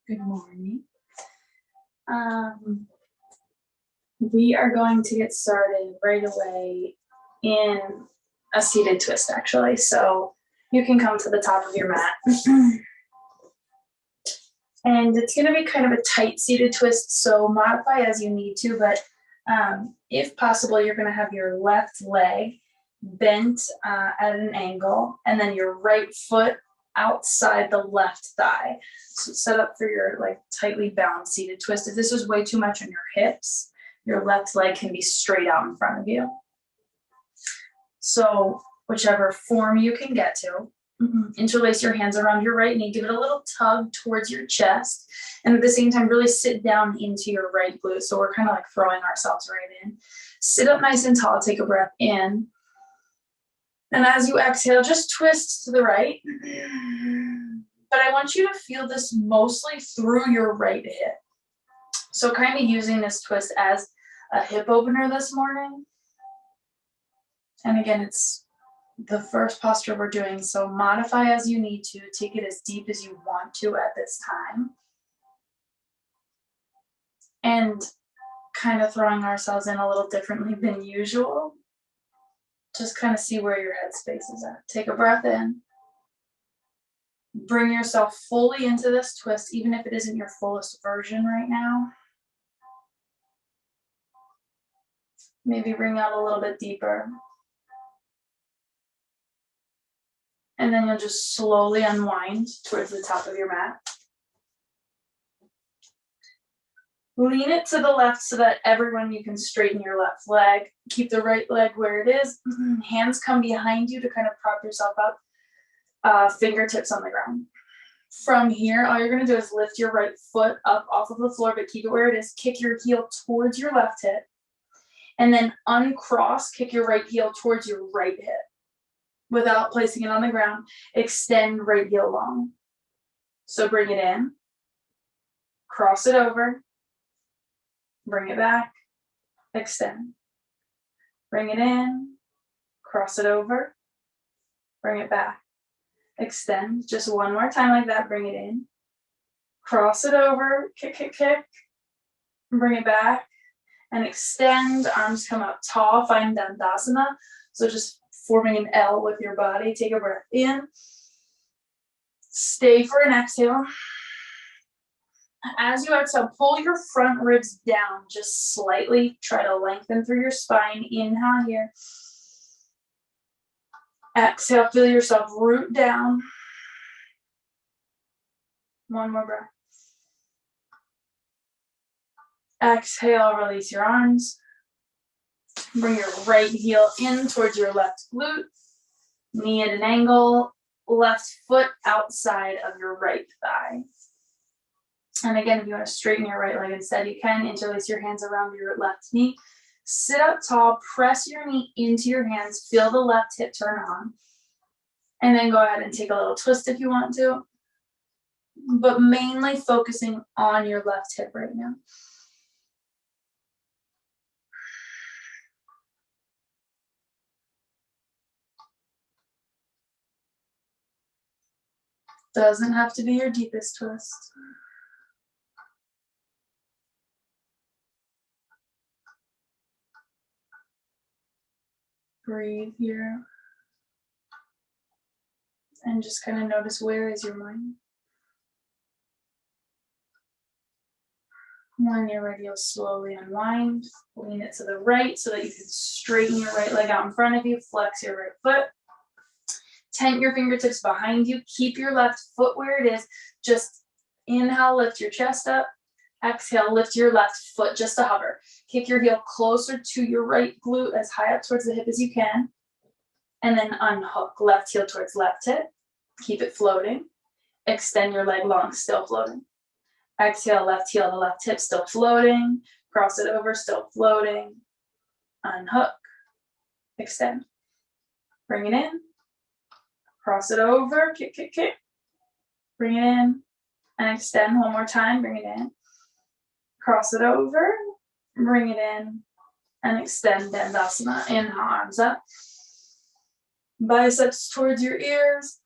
Good morning. We are going to get started right away in a seated twist, actually. So you can come to the top of your mat. And it's going to be kind of a tight seated twist, so modify as you need to, but if possible, you're going to have your left leg bent at an angle, and then your right foot outside the left thigh. So set up for your like tightly bound seated twist. If this is way too much on your hips, your left leg can be straight out in front of you. So whichever form you can get to, interlace your hands around your right knee, give it a little tug towards your chest, and at the same time really sit down into your right glute. So we're kind of like throwing ourselves right in. Sit up nice and tall, take a breath in. And as you exhale, just twist to the right. But I want you to feel this mostly through your right hip. So kind of using this twist as a hip opener this morning. And again, it's the first posture we're doing, so modify as you need to. Take it as deep as you want to at this time. And kind of throwing ourselves in a little differently than usual. Just kind of see where your headspace is at. Take a breath in. Bring yourself fully into this twist, even if it isn't your fullest version right now. Maybe bring out a little bit deeper. And then you'll just slowly unwind towards the top of your mat. Lean it to the left so that everyone you can straighten your left leg. Keep the right leg where it is. Hands come behind you to kind of prop yourself up. Fingertips on the ground. From here, all you're going to do is lift your right foot up off of the floor, but keep it where it is. Kick your heel towards your left hip. And then uncross, kick your right heel towards your right hip. Without placing it on the ground, extend right heel long. So bring it in. Cross it over. Bring it back, extend. Bring it in, cross it over, bring it back, extend. Just one more time like that, bring it in, cross it over, kick, kick, kick, bring it back, and extend. Arms come up tall, find Dandasana. So just forming an L with your body. Take a breath in, stay for an exhale. As you exhale, pull your front ribs down just slightly. Try to lengthen through your spine. Inhale here. Exhale, feel yourself root down. One more breath. Exhale, release your arms. Bring your right heel in towards your left glute. Knee at an angle. Left foot outside of your right thigh. And again, if you want to straighten your right leg instead, you can interlace your hands around your left knee. Sit up tall, press your knee into your hands, feel the left hip turn on. And then go ahead and take a little twist if you want to. But mainly focusing on your left hip right now. Doesn't have to be your deepest twist. Breathe here. And just kind of notice, where is your mind? When you're ready, you'll slowly unwind. Lean it to the right so that you can straighten your right leg out in front of you. Flex your right foot. Tent your fingertips behind you. Keep your left foot where it is. Just inhale, lift your chest up. Exhale, lift your left foot just to hover. Kick your heel closer to your right glute, as high up towards the hip as you can. And then unhook, left heel towards left hip. Keep it floating. Extend your leg long, still floating. Exhale, left heel to left hip, still floating. Cross it over, still floating. Unhook. Extend. Bring it in. Cross it over. Kick, kick, kick. Bring it in. And extend one more time. Bring it in. Cross it over. Bring it in. And extend Dandasana. Inhale, arms up. Biceps towards your ears.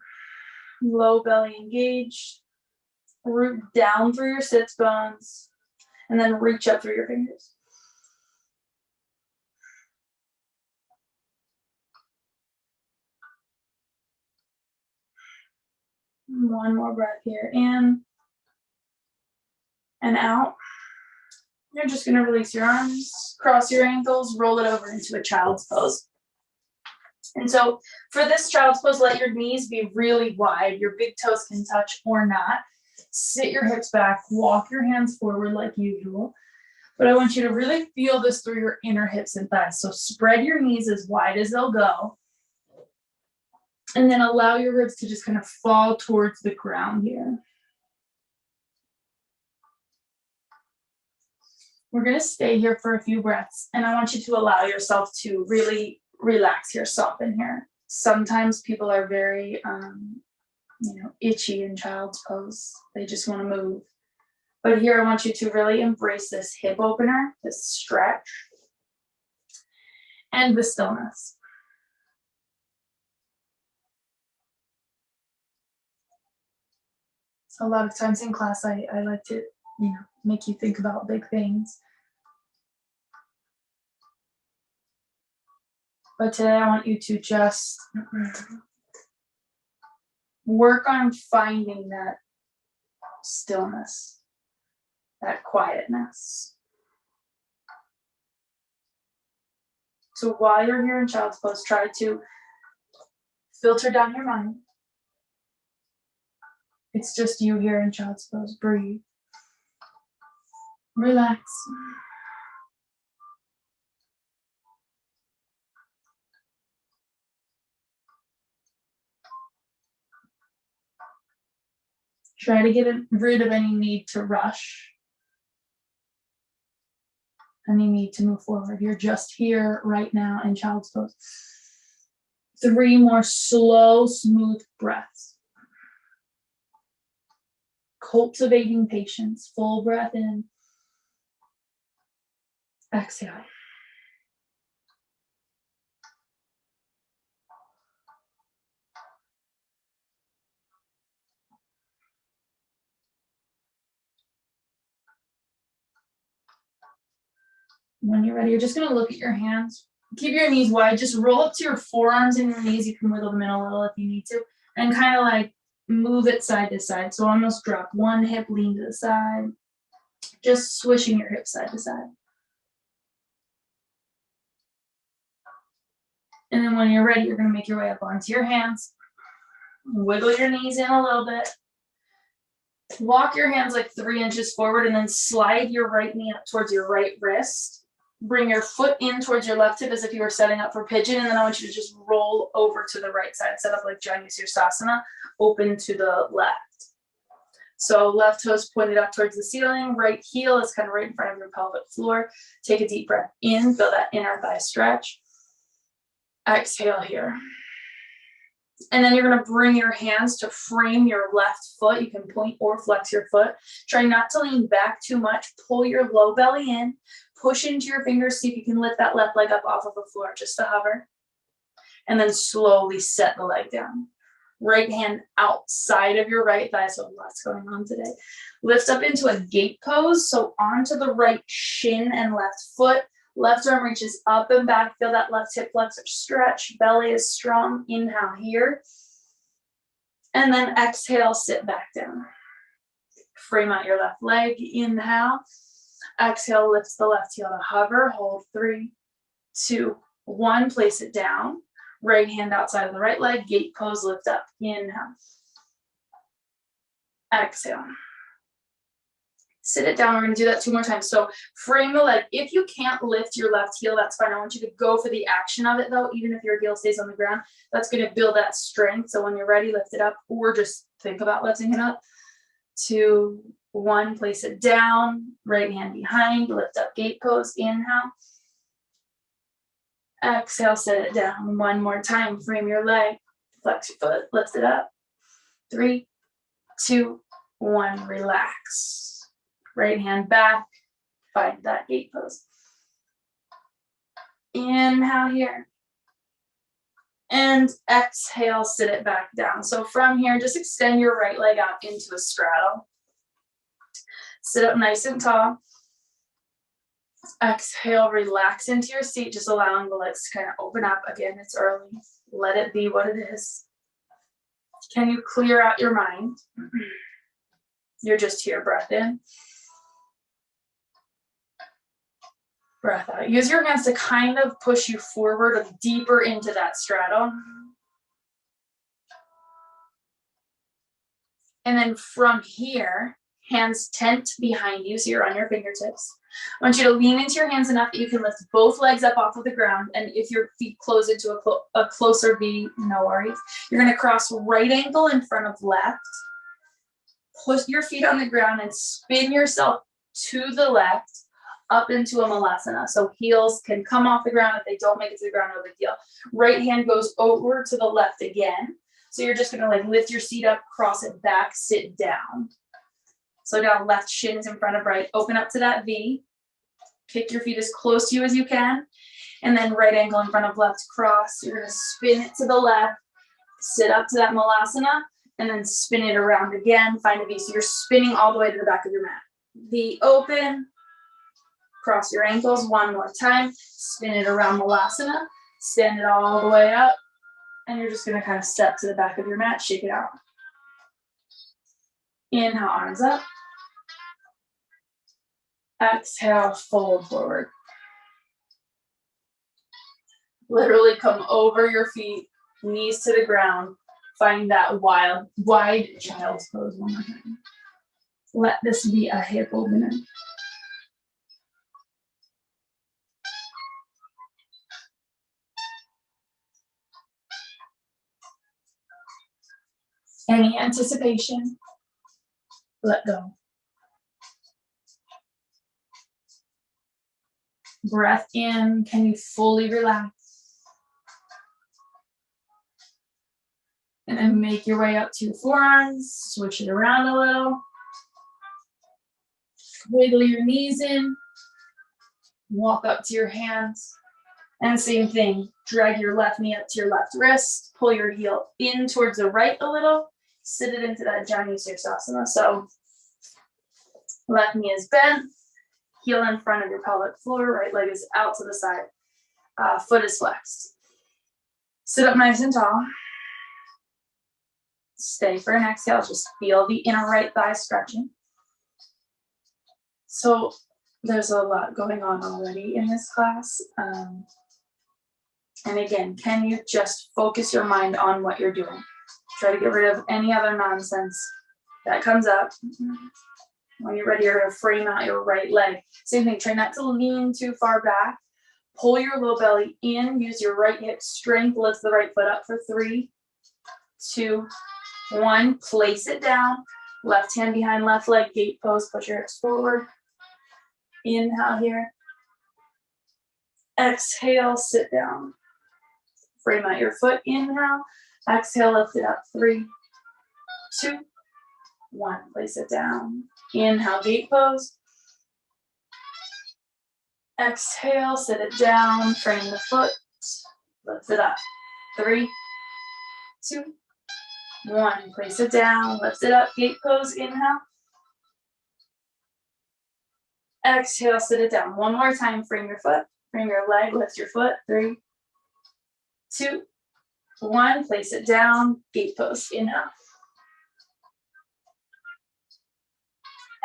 Low belly engaged. Root down through your sits bones, and then reach up through your fingers. One more breath here, in and out. You're just gonna release your arms, cross your ankles, roll it over into a child's pose. And so for this child's pose, let your knees be really wide. Your big toes can touch or not. Sit your hips back, walk your hands forward like usual. But I want you to really feel this through your inner hips and thighs. So spread your knees as wide as they'll go. And then allow your ribs to just kind of fall towards the ground here. We're going to stay here for a few breaths, and I want you to allow yourself to really relax yourself in here. Sometimes people are very, itchy in child's pose. They just want to move. But here I want you to really embrace this hip opener, this stretch, and the stillness. So a lot of times in class, I like to, make you think about big things. But today I want you to just work on finding that stillness, that quietness. So while you're here in child's pose, try to filter down your mind. It's just you here in child's pose. Breathe. Relax. Try to get rid of any need to rush, any need to move forward. You're just here right now in child's pose. 3 more slow, smooth breaths. Cultivating patience. Full breath in. Exhale. When you're ready, you're just going to look at your hands. Keep your knees wide. Just roll up to your forearms and your knees. You can wiggle them in a little if you need to. And kind of like move it side to side. So almost drop one hip, lean to the side. Just swishing your hips side to side. And then when you're ready, you're going to make your way up onto your hands. Wiggle your knees in a little bit. Walk your hands like 3 inches forward and then slide your right knee up towards your right wrist. Bring your foot in towards your left hip as if you were setting up for pigeon. And then I want you to just roll over to the right side. Set up like Janu-Sirsasana, open to the left. So left toes pointed up towards the ceiling. Right heel is kind of right in front of your pelvic floor. Take a deep breath in. Feel that inner thigh stretch. Exhale here. And then you're going to bring your hands to frame your left foot. You can point or flex your foot. Try not to lean back too much. Pull your low belly in. Push into your fingers. See if you can lift that left leg up off of the floor just to hover. And then slowly set the leg down. Right hand outside of your right thigh. So lots going on today. Lift up into a gate pose. So onto the right shin and left foot. Left arm reaches up and back. Feel that left hip flexor stretch. Belly is strong. Inhale here. And then exhale, sit back down. Frame out your left leg. Inhale. Exhale, lift the left heel to hover. Hold 3, 2, 1. Place it down. Right hand outside of the right leg. Gate pose, lift up. Inhale. Exhale. Sit it down. We're going to do that 2 more times. So frame the leg. If you can't lift your left heel, that's fine. I want you to go for the action of it though, even if your heel stays on the ground. That's going to build that strength. So when you're ready, lift it up or just think about lifting it up. 2, 1, place it down. Right hand behind, lift up gate pose. Inhale. Exhale, sit it down. 1 more time. Frame your leg. Flex your foot. Lift it up. 3, 2, 1. Relax. Right hand back, find that gate pose. Inhale here. And exhale, sit it back down. So from here, just extend your right leg out into a straddle. Sit up nice and tall. Exhale, relax into your seat, just allowing the legs to kind of open up. Again, it's early. Let it be what it is. Can you clear out your mind? You're just here, breath in. Breath out. Use your hands to kind of push you forward deeper into that straddle. And then from here, hands tent behind you, so you're on your fingertips. I want you to lean into your hands enough that you can lift both legs up off of the ground. And if your feet close into a closer V, no worries. You're going to cross right ankle in front of left. Push your feet on the ground and spin yourself to the left up into a malasana. So heels can come off the ground. If they don't make it to the ground, no big deal. Right hand goes over to the left again. So you're just going to like lift your seat up, cross it back, sit down. So now left shin is in front of right. Open up to that V. Kick your feet as close to you as you can. And then right ankle in front of left, cross. You're going to spin it to the left. Sit up to that malasana. And then spin it around again. Find a V. So you're spinning all the way to the back of your mat. V open. Cross your ankles one more time. Spin it around malasana. Stand it all the way up. And you're just going to kind of step to the back of your mat. Shake it out. Inhale, arms up. Exhale, fold forward. Literally come over your feet, knees to the ground. Find that wide child's pose one more time. Let this be a hip opener. Any anticipation? Let go. Breath in. Can you fully relax? And then make your way up to your forearms. Switch it around a little. Wiggle your knees in. Walk up to your hands. And same thing. Drag your left knee up to your left wrist. Pull your heel in towards the right a little. Sit it into that Janu Sirsasana. So left knee is bent. Heel in front of your pelvic floor. Right leg is out to the side. Foot is flexed. Sit up nice and tall. Stay for an exhale. Just feel the inner right thigh stretching. So there's a lot going on already in this class. And again, can you just focus your mind on what you're doing? Try to get rid of any other nonsense that comes up. When you're ready to frame out your right leg. Same thing, try not to lean too far back. Pull your low belly in, use your right hip strength, lift the right foot up for 3, 2, 1. Place it down. Left hand behind left leg, gate pose, push your hips forward. Inhale here. Exhale, sit down. Frame out your foot, inhale. Exhale, lift it up, 3, 2, 1. Place it down. Inhale, gate pose. Exhale, sit it down, frame the foot, lift it up. 3, 2, 1. Place it down, lift it up, gate pose, inhale. Exhale, sit it down. One more time, frame your foot, frame your leg, lift your foot. 3, 2, 1. Place it down, gate pose, inhale.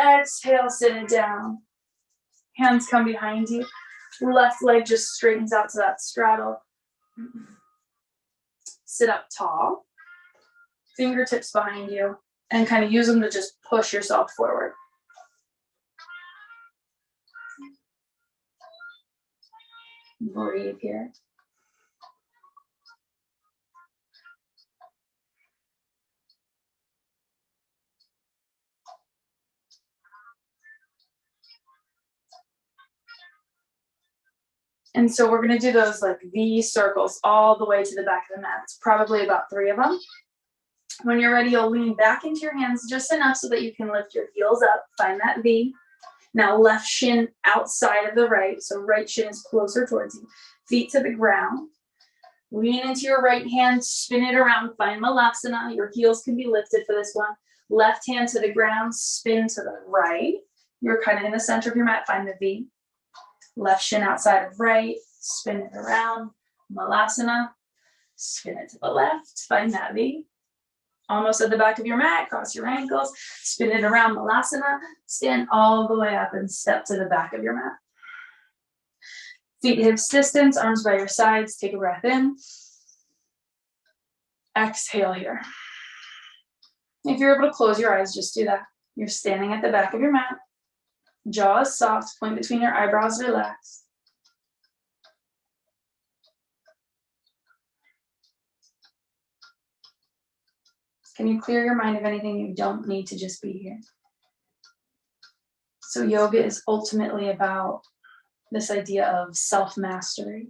Exhale, sit it down. Hands come behind you. Left leg just straightens out to that straddle. Sit up tall. Fingertips behind you. And kind of use them to just push yourself forward. Breathe here. And so we're going to do those like V circles all the way to the back of the mat. It's probably about 3 of them. When you're ready, you'll lean back into your hands just enough so that you can lift your heels up. Find that V. Now left shin outside of the right. So right shin is closer towards you. Feet to the ground. Lean into your right hand. Spin it around. Find Malasana. Your heels can be lifted for this one. Left hand to the ground. Spin to the right. You're kind of in the center of your mat, find the V. Left shin outside of right, spin it around, Malasana. Spin it to the left, find that V. Almost at the back of your mat, cross your ankles, spin it around, Malasana. Stand all the way up and step to the back of your mat. Feet hips distance, arms by your sides. Take a breath in. Exhale here. If you're able to close your eyes, just do that. You're standing at the back of your mat. Jaw is soft, point between your eyebrows relaxed. Can you clear your mind of anything you don't need to just be here? So yoga is ultimately about this idea of self-mastery.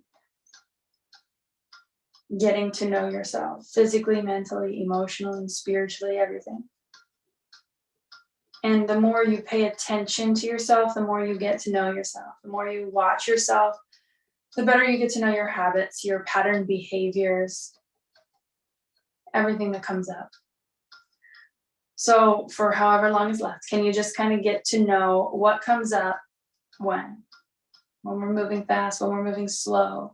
Getting to know yourself physically, mentally, emotionally, spiritually, everything. And the more you pay attention to yourself, the more you get to know yourself. The more you watch yourself, the better you get to know your habits, your pattern behaviors, everything that comes up. So for however long is left, can you just kind of get to know what comes up when we're moving fast, when we're moving slow,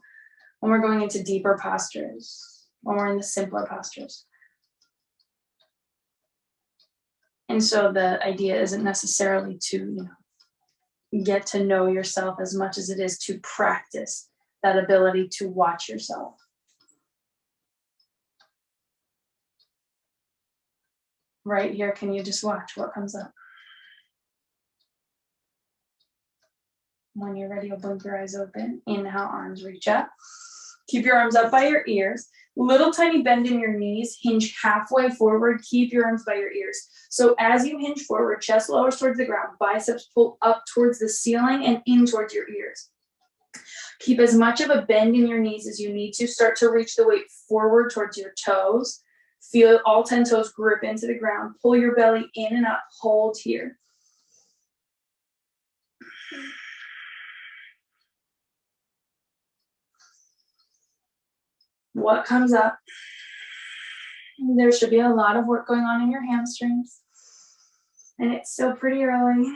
when we're going into deeper postures, when we're in the simpler postures. And so the idea isn't necessarily to, get to know yourself as much as it is to practice that ability to watch yourself. Right here, can you just watch what comes up? When you're ready, you'll blink your eyes open. Inhale, arms reach up. Keep your arms up by your ears. Little tiny bend in your knees. Hinge halfway forward. Keep your arms by your ears. So as you hinge forward, chest lowers towards the ground. Biceps pull up towards the ceiling and in towards your ears. Keep as much of a bend in your knees as you need to. Start to reach the weight forward towards your toes. Feel all 10 toes grip into the ground. Pull your belly in and up. Hold here. What comes up? There should be a lot of work going on in your hamstrings. And it's still pretty early.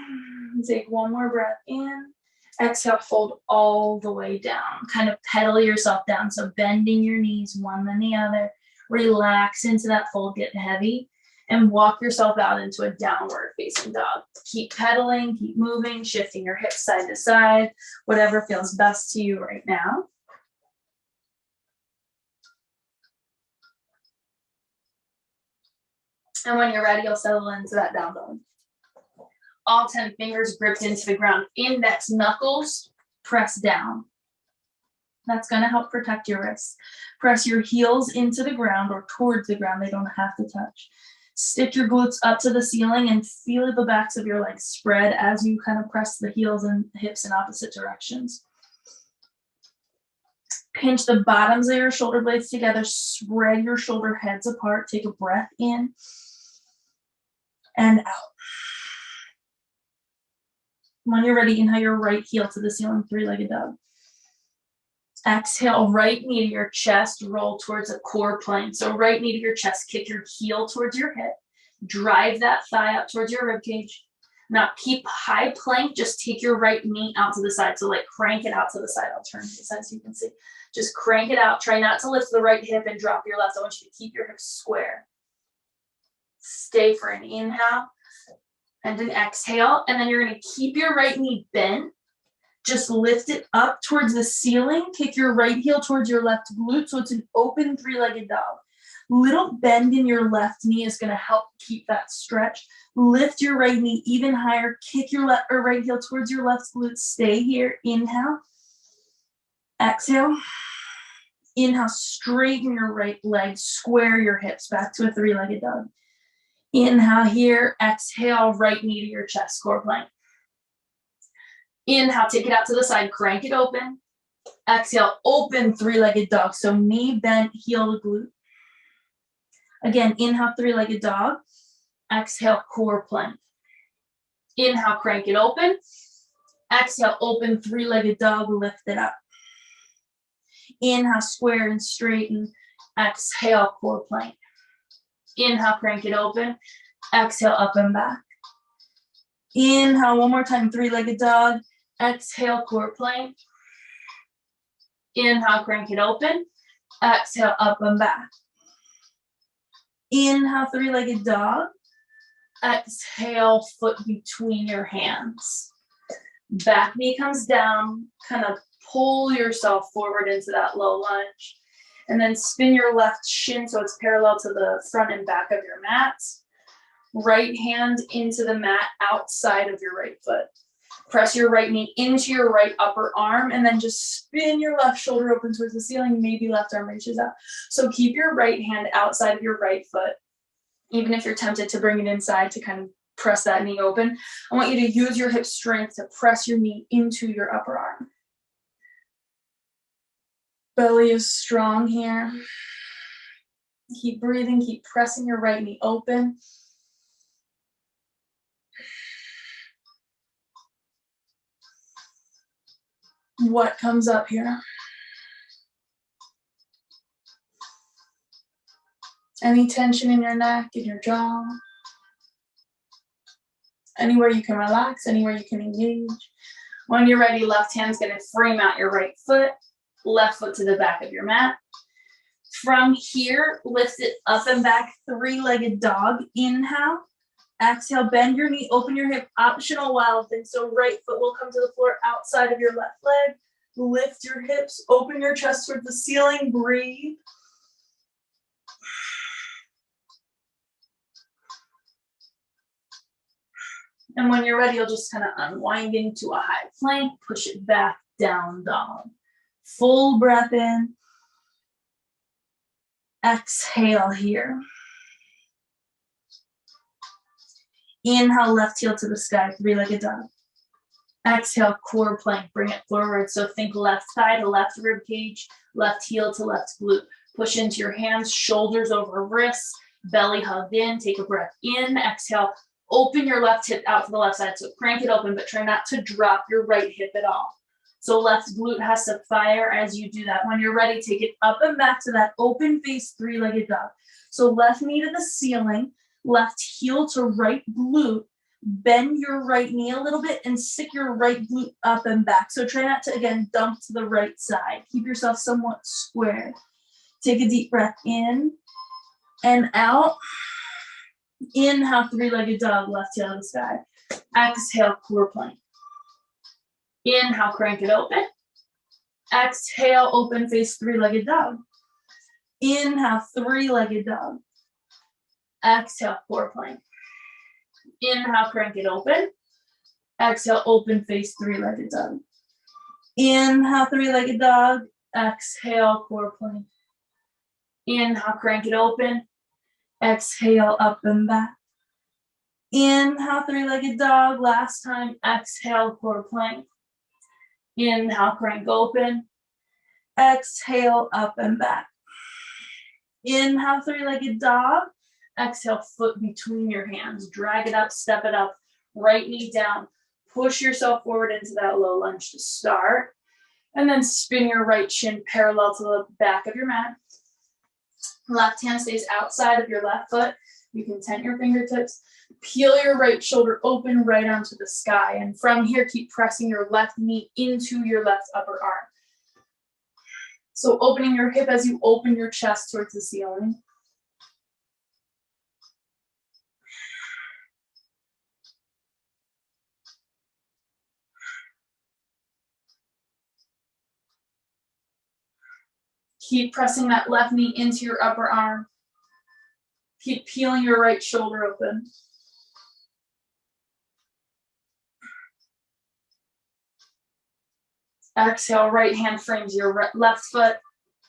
Take one more breath in. Exhale, fold all the way down. Kind of pedal yourself down. So bending your knees one then the other. Relax into that fold, get heavy. And walk yourself out into a downward facing dog. Keep pedaling, keep moving, shifting your hips side to side. Whatever feels best to you right now. And when you're ready, you'll settle into that down dog. All 10 fingers gripped into the ground. Index knuckles, press down. That's going to help protect your wrists. Press your heels into the ground or towards the ground. They don't have to touch. Stick your glutes up to the ceiling and feel the backs of your legs spread as you kind of press the heels and hips in opposite directions. Pinch the bottoms of your shoulder blades together. Spread your shoulder heads apart. Take a breath in and out. When you're ready, inhale your right heel to the ceiling, three-legged dog. Exhale, right knee to your chest, roll towards a core plank. So right knee to your chest, kick your heel towards your hip. Drive that thigh up towards your ribcage. Now keep high plank, just take your right knee out to the side. So like crank it out to the side. I'll turn to the side so you can see. Just crank it out. Try not to lift the right hip and drop your left. I want you to keep your hips square. Stay for an inhale and an exhale. And then you're going to keep your right knee bent. Just lift it up towards the ceiling. Kick your right heel towards your left glute. So it's an open three-legged dog. Little bend in your left knee is going to help keep that stretch. Lift your right knee even higher. Kick your left or right heel towards your left glute. Stay here. Inhale. Exhale. Inhale. Straighten your right leg. Square your hips back to a three-legged dog. Inhale here. Exhale. Right knee to your chest. Core plank. Inhale. Take it out to the side. Crank it open. Exhale. Open three-legged dog. So knee bent, heel to glute. Again, inhale, three-legged dog. Exhale, core plank. Inhale, crank it open. Exhale, open three-legged dog, lift it up. Inhale, square and straighten. Exhale, core plank. Inhale, crank it open. Exhale, up and back. Inhale, one more time, three-legged dog. Exhale, core plank. Inhale, crank it open. Exhale, up and back. Inhale, three-legged dog. Exhale, foot between your hands. Back knee comes down, kind of pull yourself forward into that low lunge. And then spin your left shin so it's parallel to the front and back of your mat. Right hand into the mat outside of your right foot. Press your right knee into your right upper arm and then just spin your left shoulder open towards the ceiling, maybe left arm reaches out. So keep your right hand outside of your right foot, even if you're tempted to bring it inside to kind of press that knee open. I want you to use your hip strength to press your knee into your upper arm. Belly is strong here. Keep breathing, keep pressing your right knee open. What comes up here? Any tension in your neck, in your jaw? Anywhere you can relax, anywhere you can engage. When you're ready, left hand's gonna frame out your right foot, left foot to the back of your mat. From here, lift it up and back, three-legged dog. Inhale. Exhale, bend your knee, open your hip, optional wild thing. So right foot will come to the floor outside of your left leg. Lift your hips, open your chest towards the ceiling, breathe. And when you're ready, you'll just kind of unwind into a high plank, push it back, down dog. Full breath in. Exhale here. Inhale, left heel to the sky, three-legged dog. Exhale, core plank, bring it forward. So think left thigh to left rib cage, left heel to left glute. Push into your hands, shoulders over wrists, belly hugged in. Take a breath in, exhale. Open your left hip out to the left side. So crank it open, but try not to drop your right hip at all. So left glute has to fire as you do that. When you're ready, take it up and back to that open face three-legged dog. So left knee to the ceiling, left heel to right glute. Bend your right knee a little bit and stick your right glute up and back. So try not to, again, dump to the right side. Keep yourself somewhat square. Take a deep breath in and out. Inhale, three-legged dog, left heel to the sky. Exhale, core plank. Inhale, crank it open. Exhale, open face three-legged dog. Inhale, three-legged dog. Exhale, core plank. Inhale, crank it open. Exhale, open face three-legged dog. Inhale, three-legged dog. Exhale, core plank. Inhale, crank it open. Exhale, up and back. Inhale, three-legged dog. Last time, exhale, core plank. Inhale, crank open. Exhale, up and back. Inhale, three-legged dog. Exhale, foot between your hands. Drag it up, step it up. Right knee down. Push yourself forward into that low lunge to start. And then spin your right shin parallel to the back of your mat. Left hand stays outside of your left foot. You can tent your fingertips. Peel your right shoulder open, right arm to the sky. And from here, keep pressing your left knee into your left upper arm. So opening your hip as you open your chest towards the ceiling. Keep pressing that left knee into your upper arm. Keep peeling your right shoulder open. Exhale, right hand frames your left foot,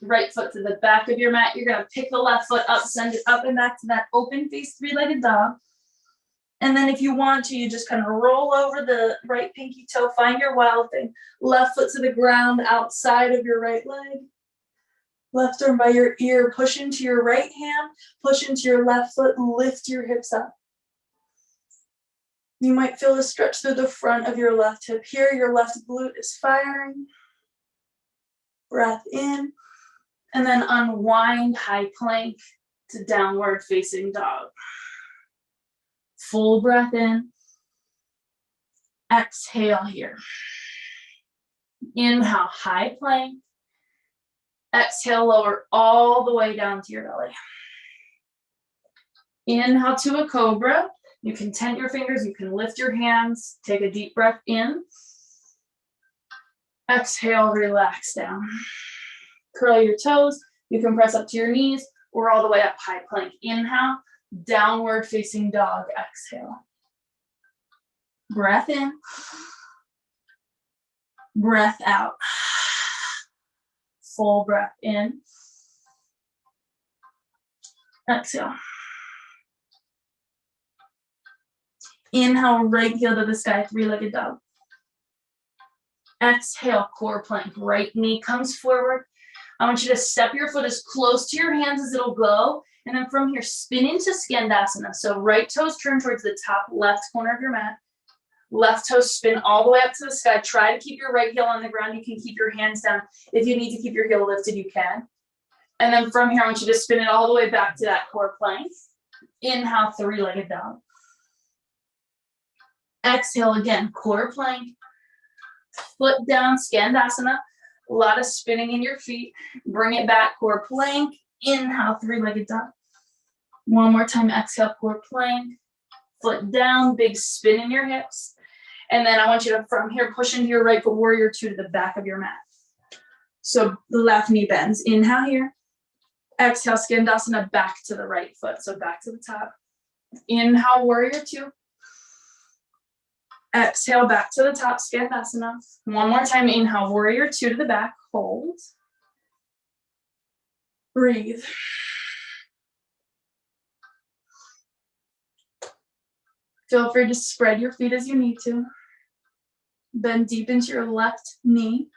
right foot to the back of your mat. You're gonna pick the left foot up, send it up and back to that open face three-legged dog. And then if you want to, you just kind of roll over the right pinky toe, find your wild thing. Left foot to the ground outside of your right leg. Left arm by your ear, push into your right hand, push into your left foot, lift your hips up. You might feel a stretch through the front of your left hip. Here, your left glute is firing. Breath in, and then unwind, high plank to downward facing dog. Full breath in. Exhale here. Inhale, high plank. Exhale, lower all the way down to your belly. Inhale to a cobra. You can tent your fingers, you can lift your hands. Take a deep breath in. Exhale, relax down. Curl your toes. You can press up to your knees or all the way up, high plank. Inhale, downward facing dog. Exhale. Breath in. Breath out. Full breath in. Exhale. Inhale, right heel to the sky, three-legged dog. Exhale, core plank. Right knee comes forward. I want you to step your foot as close to your hands as it'll go. And then from here, spin into Skandasana. So right toes turn towards the top left corner of your mat. Left toe spin all the way up to the sky. Try to keep your right heel on the ground. You can keep your hands down. If you need to keep your heel lifted, you can. And then from here, I want you to spin it all the way back to that core plank. Inhale, three-legged dog. Exhale again, core plank. Foot down, Skandasana. A lot of spinning in your feet. Bring it back, core plank. Inhale, three-legged dog. One more time, exhale, core plank. Foot down, big spin in your hips. And then I want you to, from here, push into your right foot, warrior two to the back of your mat. So the left knee bends. Inhale here. Exhale, Skandasana, back to the right foot. So back to the top. Inhale, warrior two. Exhale, back to the top, Skandasana. One more time, inhale, warrior two to the back, hold. Breathe. Feel free to spread your feet as you need to. Bend deep into your left knee.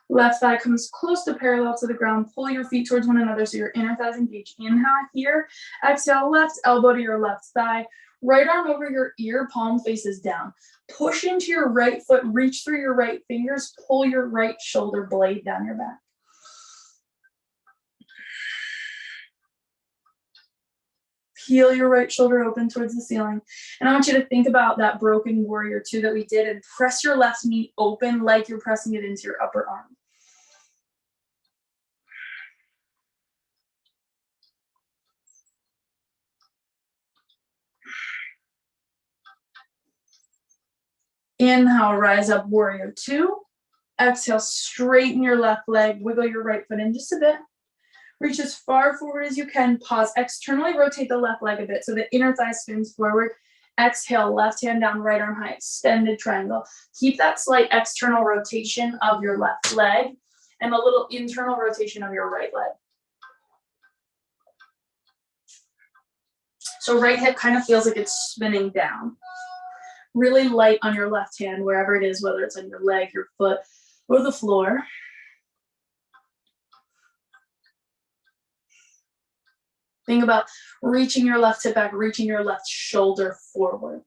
Left thigh comes close to parallel to the ground. Pull your feet towards one another so your inner thighs engage. Inhale here. Exhale, left elbow to your left thigh. Right arm over your ear, palm faces down. Push into your right foot, reach through your right fingers, pull your right shoulder blade down your back. Peel your right shoulder open towards the ceiling. And I want you to think about that broken warrior two that we did and press your left knee open like you're pressing it into your upper arm. Inhale, rise up, warrior two. Exhale, straighten your left leg, wiggle your right foot in just a bit. Reach as far forward as you can. Pause, externally rotate the left leg a bit so the inner thigh spins forward. Exhale, left hand down, right arm high, extended triangle. Keep that slight external rotation of your left leg and a little internal rotation of your right leg. So right hip kind of feels like it's spinning down. Really light on your left hand, wherever it is, whether it's on your leg, your foot, or the floor. Think about reaching your left hip back, reaching your left shoulder forward.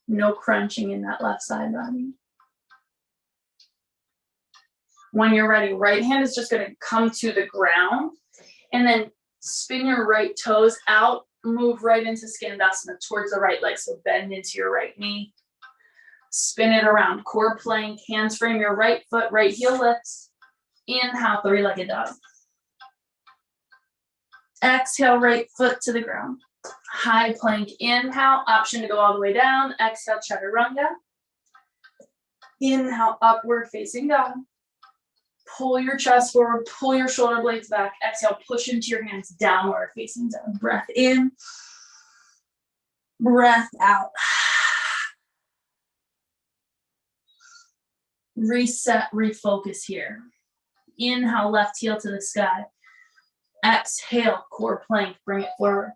No crunching in that left side body. When you're ready, right hand is just going to come to the ground and then spin your right toes out, move right into Skandasana towards the right leg. So bend into your right knee. Spin it around, core plank, hands frame your right foot, right heel lifts. Inhale, three-legged dog. Exhale, right foot to the ground. High plank, inhale, option to go all the way down. Exhale, chaturanga. Inhale, upward facing dog. Pull your chest forward, pull your shoulder blades back. Exhale, push into your hands, downward facing dog. Breath in, breath out. Reset, refocus here. Inhale, left heel to the sky. Exhale, core plank, bring it forward.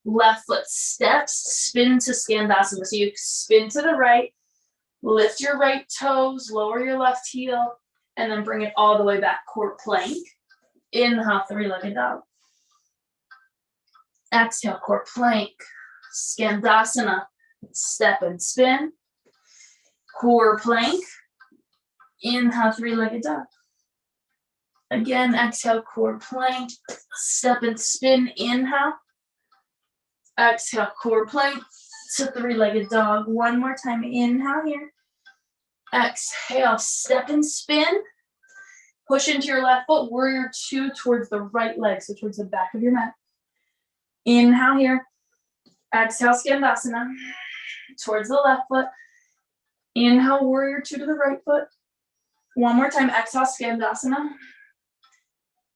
Left foot steps, spin to Skandasana. So you spin to the right, lift your right toes, lower your left heel, and then bring it all the way back, core plank. Inhale, three-legged dog. Exhale, core plank. Skandasana, step and spin. Core plank. Inhale, three-legged dog. Again, exhale, core plank. Step and spin, inhale. Exhale, core plank to three-legged dog. One more time, inhale here. Exhale, step and spin. Push into your left foot, warrior two towards the right leg, so towards the back of your mat. Inhale here. Exhale, Skandasana. Towards the left foot. Inhale, warrior two to the right foot. One more time, exhale, Skandasana.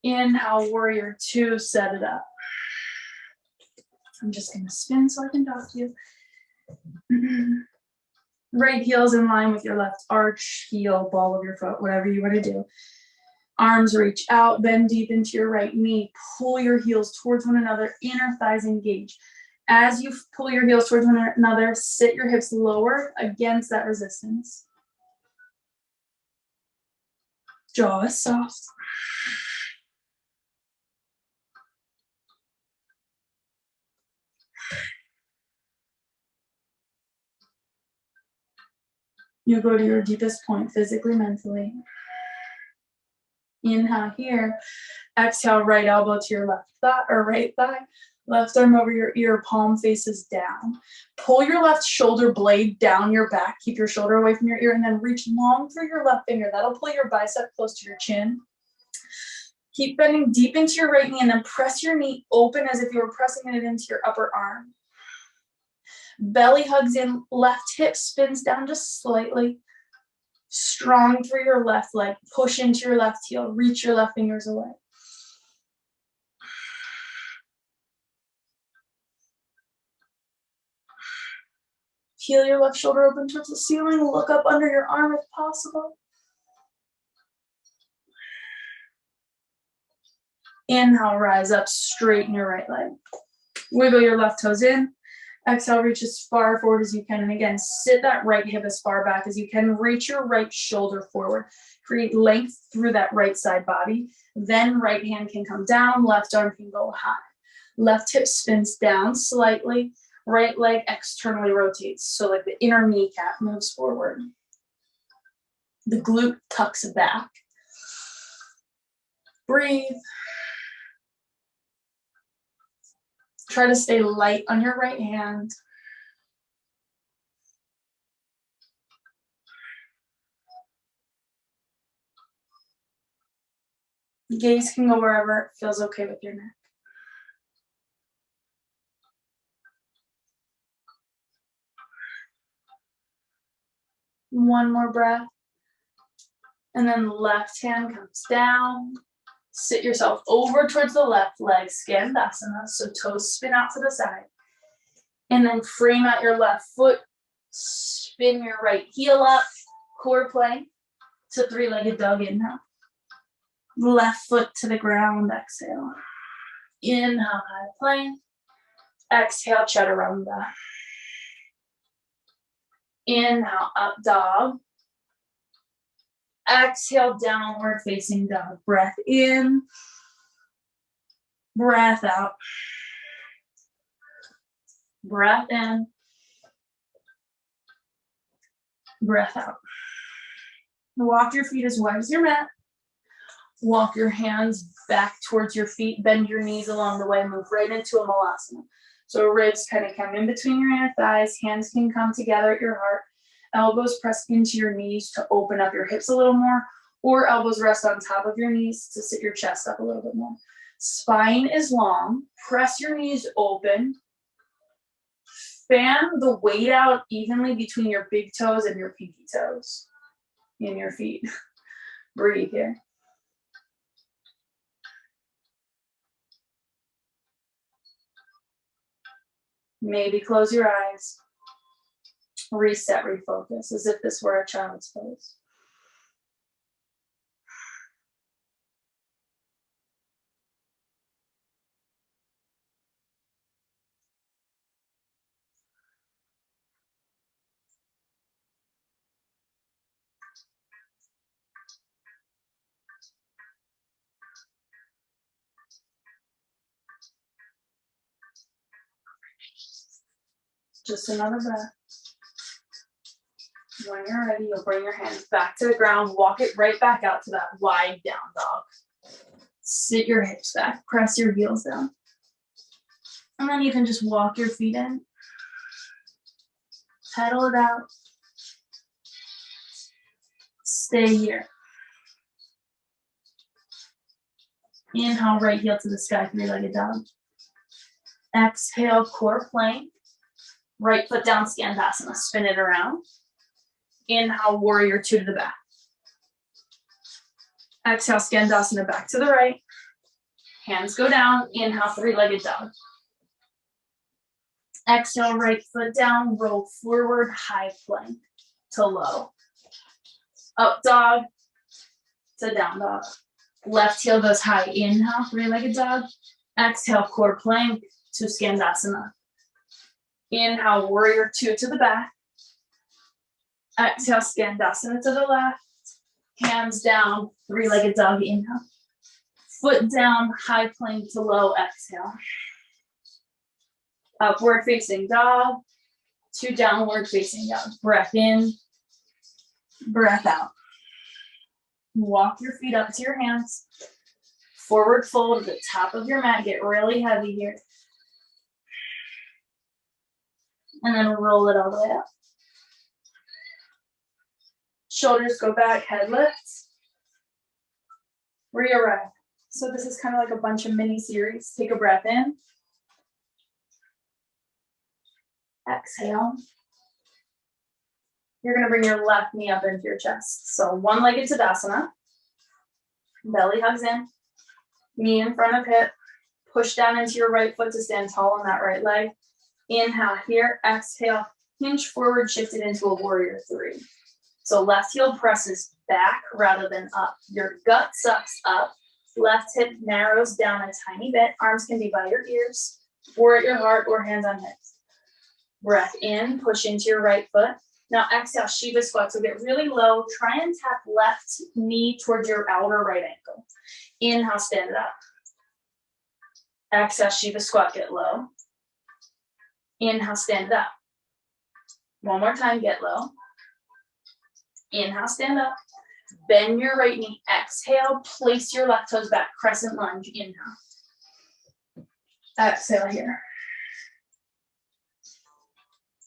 Inhale, warrior two, set it up. I'm just gonna spin so I can talk to you. Right heel's in line with your left arch, heel, ball of your foot, whatever you want to do. Arms reach out, bend deep into your right knee. Pull your heels towards one another, inner thighs engage. As you pull your heels towards one another, sit your hips lower against that resistance. Jaw is soft. You go to your deepest point physically, mentally. Inhale here. Exhale, right elbow to your left thigh or right thigh. Left arm over your ear, palm faces down. Pull your left shoulder blade down your back. Keep your shoulder away from your ear and then reach long through your left finger. That'll pull your bicep close to your chin. Keep bending deep into your right knee and then press your knee open as if you were pressing it into your upper arm. Belly hugs in, left hip spins down just slightly. Strong through your left leg. Push into your left heel. Reach your left fingers away. Feel your left shoulder open towards the ceiling. Look up under your arm if possible. Inhale, rise up, straighten your right leg. Wiggle your left toes in. Exhale, reach as far forward as you can. And again, sit that right hip as far back as you can. Reach your right shoulder forward. Create length through that right side body. Then right hand can come down, left arm can go high. Left hip spins down slightly. Right leg externally rotates. So like the inner kneecap moves forward. The glute tucks back. Breathe. Try to stay light on your right hand. Gaze can go wherever it feels okay with your neck. One more breath. And then left hand comes down. Sit yourself over towards the left leg, Skandasana, so toes spin out to the side. And then frame out your left foot, spin your right heel up, core plank to three-legged dog, inhale. Left foot to the ground, exhale. Inhale, high plank. Exhale, chaturanga. Inhale, up dog. Exhale, downward facing dog. Breath in. Breath out. Breath in. Breath out. Walk your feet as wide as your mat. Walk your hands back towards your feet. Bend your knees along the way. Move right into a malasana. So ribs kind of come in between your inner thighs. Hands can come together at your heart. Elbows press into your knees to open up your hips a little more, or elbows rest on top of your knees to sit your chest up a little bit more. Spine is long. Press your knees open. Fan the weight out evenly between your big toes and your pinky toes in your feet. Breathe here. Maybe close your eyes. Reset, refocus, as if this were a child's pose. Just another breath. When you're ready, you'll bring your hands back to the ground, walk it right back out to that wide down dog. Sit your hips back, press your heels down. And then you can just walk your feet in. Pedal it out. Stay here. Inhale, right heel to the sky, three-legged dog. Exhale, core plank. Right foot down, Skandasana. Spin it around. Inhale, warrior two to the back. Exhale, Skandasana back to the right. Hands go down. Inhale, three-legged dog. Exhale, right foot down, roll forward, high plank to low. Up dog to down dog. Left heel goes high. Inhale, three-legged dog. Exhale, core plank to Skandasana. Inhale, warrior two to the back. Exhale, Skandasana to the left. Hands down, three-legged dog, inhale. Foot down, high plank to low, exhale. Upward facing dog to downward facing dog. Breath in, breath out. Walk your feet up to your hands. Forward fold at the top of your mat. Get really heavy here. And then roll it all the way up. Shoulders go back, head lifts. Re-arrive. So this is kind of like a bunch of mini series. Take a breath in. Exhale. You're going to bring your left knee up into your chest. So one-legged Tadasana. Belly hugs in. Knee in front of hip. Push down into your right foot to stand tall on that right leg. Inhale here. Exhale. Hinge forward, shift it into a warrior three. So left heel presses back rather than up. Your gut sucks up. Left hip narrows down a tiny bit. Arms can be by your ears, or at your heart, or hands on hips. Breath in, push into your right foot. Now exhale, Shiva squat. So get really low. Try and tap left knee towards your outer right ankle. Inhale, stand it up. Exhale, Shiva squat, get low. Inhale, stand it up. One more time, get low. Inhale, stand up. Bend your right knee. Exhale, place your left toes back. Crescent lunge, inhale. Exhale here.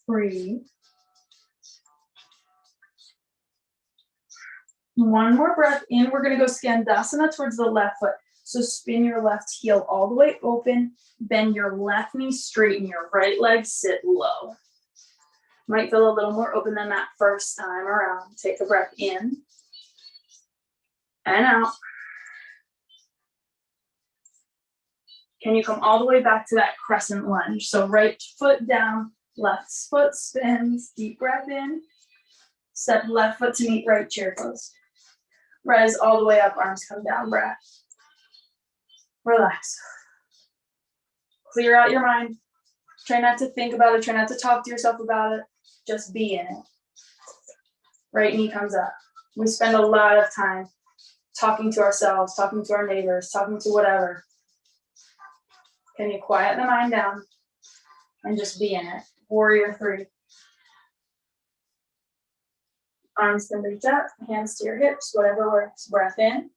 Breathe. One more breath in. We're going to go Skandasana towards the left foot. So spin your left heel all the way open. Bend your left knee, straighten your right leg, sit low. Might feel a little more open than that first time around. Take a breath in and out. Can you come all the way back to that crescent lunge? So right foot down, left foot spins, deep breath in. Step left foot to meet right chair pose. Rise all the way up, arms come down, breath. Relax. Clear out your mind. Try not to think about it. Try not to talk to yourself about it. Just be in it. Right knee comes up. We spend a lot of time talking to ourselves, talking to our neighbors, talking to whatever. Can you quiet the mind down and just be in it? Warrior three. Arms can reach up, hands to your hips, whatever works. Breath in.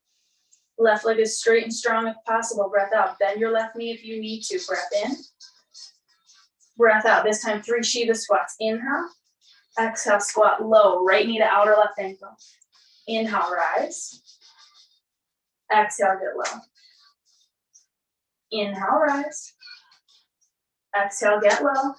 Left leg is straight and strong if possible. Breath out. Bend your left knee if you need to. Breath in. Breath out. This time 3 Shiva squats. Inhale. Exhale, squat low. Right knee to outer left ankle. Inhale, rise. Exhale, get low. Inhale, rise. Exhale, get low.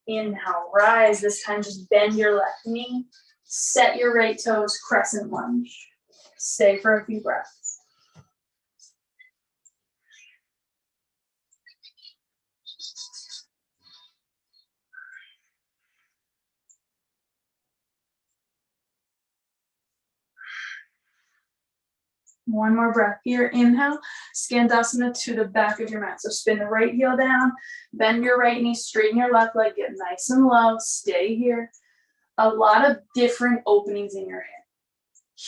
Inhale, rise. This time just bend your left knee. Set your right toes, crescent lunge. Stay for a few breaths. One more breath here. Inhale, Skandasana to the back of your mat. So spin the right heel down, bend your right knee, straighten your left leg, get nice and low, stay here. A lot of different openings in your hip.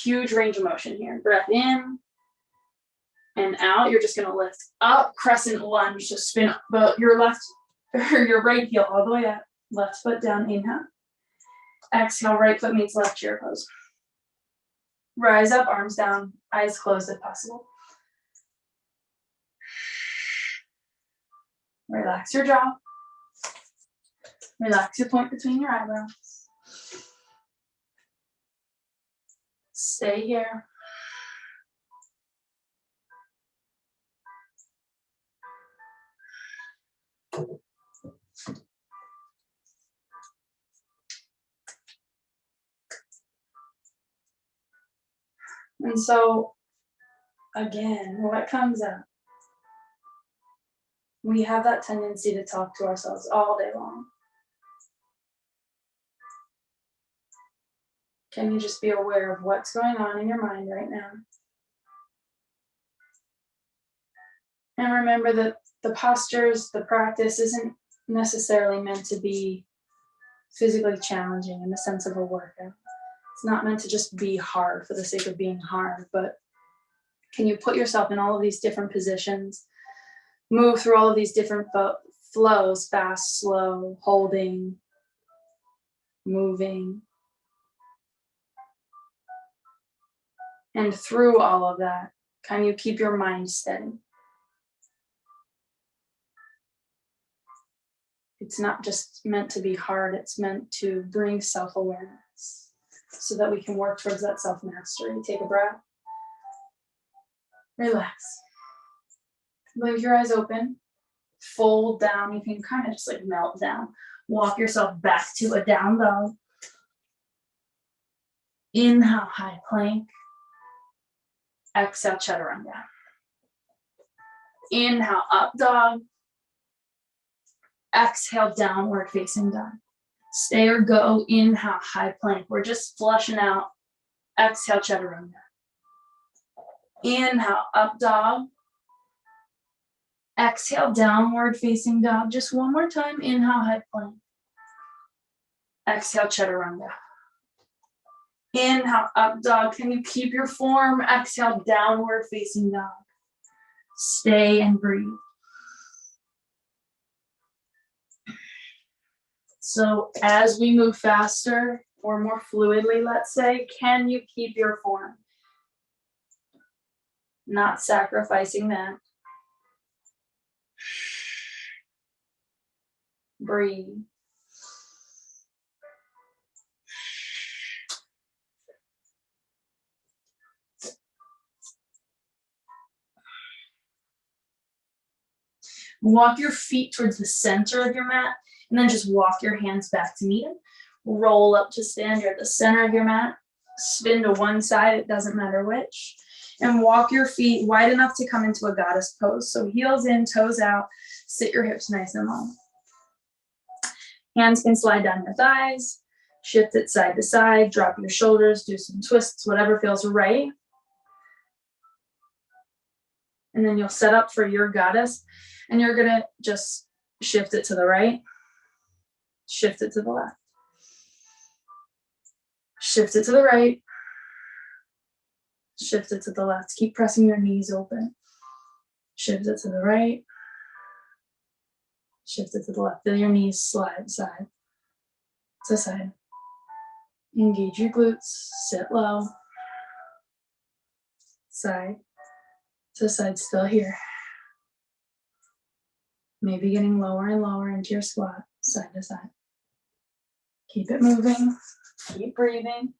Huge range of motion here. Breath in and out. You're just gonna lift up, crescent lunge. Just spin your left or your right heel all the way up. Left foot down, inhale. Exhale, right foot meets left chair pose. Rise up, arms down, eyes closed if possible. Relax your jaw. Relax your point between your eyebrows. Stay here. And so, again, what comes up? We have that tendency to talk to ourselves all day long. Can you just be aware of what's going on in your mind right now? And remember that the postures, the practice isn't necessarily meant to be physically challenging in the sense of a workout. It's not meant to just be hard for the sake of being hard, but can you put yourself in all of these different positions, move through all of these different flows, fast, slow, holding, moving. And through all of that, can you keep your mind steady? It's not just meant to be hard, it's meant to bring self-awareness so that we can work towards that self-mastery. Take a breath. Relax. Leave your eyes open. Fold down. You can kind of just like melt down. Walk yourself back to a down dog. Inhale, high plank. Exhale, chaturanga. Inhale, up dog. Exhale, downward facing dog. Stay or go. Inhale, high plank. We're just flushing out. Exhale, chaturanga. Inhale, up dog. Exhale, downward facing dog. Just one more time. Inhale, high plank. Exhale, chaturanga. Inhale, up dog. Can you keep your form? Exhale, downward facing dog. Stay and breathe. So as we move faster or more fluidly, let's say, can you keep your form? Not sacrificing that. Breathe. Walk your feet towards the center of your mat, and then just walk your hands back to meet them. Roll up to stand. You're at the center of your mat. Spin to one side, it doesn't matter which. And walk your feet wide enough to come into a goddess pose. So heels in, toes out. Sit your hips nice and long. Hands can slide down your thighs. Shift it side to side. Drop your shoulders. Do some twists, whatever feels right. And then you'll set up for your goddess. And you're going to just shift it to the right. Shift it to the left. Shift it to the right. Shift it to the left. Keep pressing your knees open. Shift it to the right. Shift it to the left. Feel your knees slide side to side. Engage your glutes. Sit low. Side to side. Still here. Maybe getting lower and lower into your squat. Side to side. Keep it moving. Keep breathing.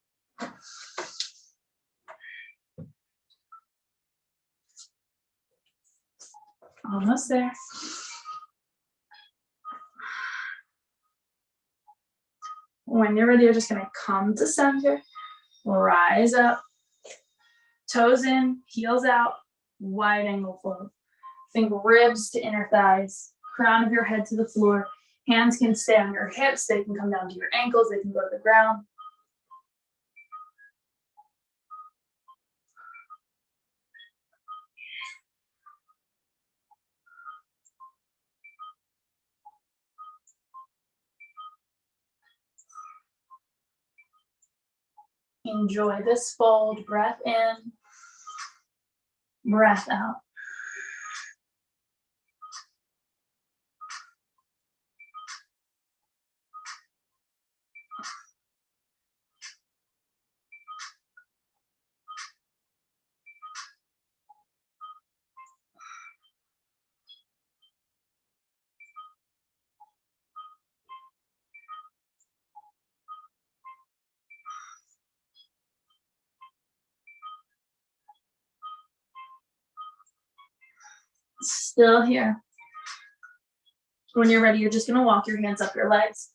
Almost there. When you're ready, you're just going to come to center, rise up, toes in, heels out, wide angle flow. Think ribs to inner thighs, crown of your head to the floor. Hands can stay on your hips. They can come down to your ankles. They can go to the ground. Enjoy this fold. Breath in, breath out. Still here. When you're ready, you're just gonna walk your hands up your legs.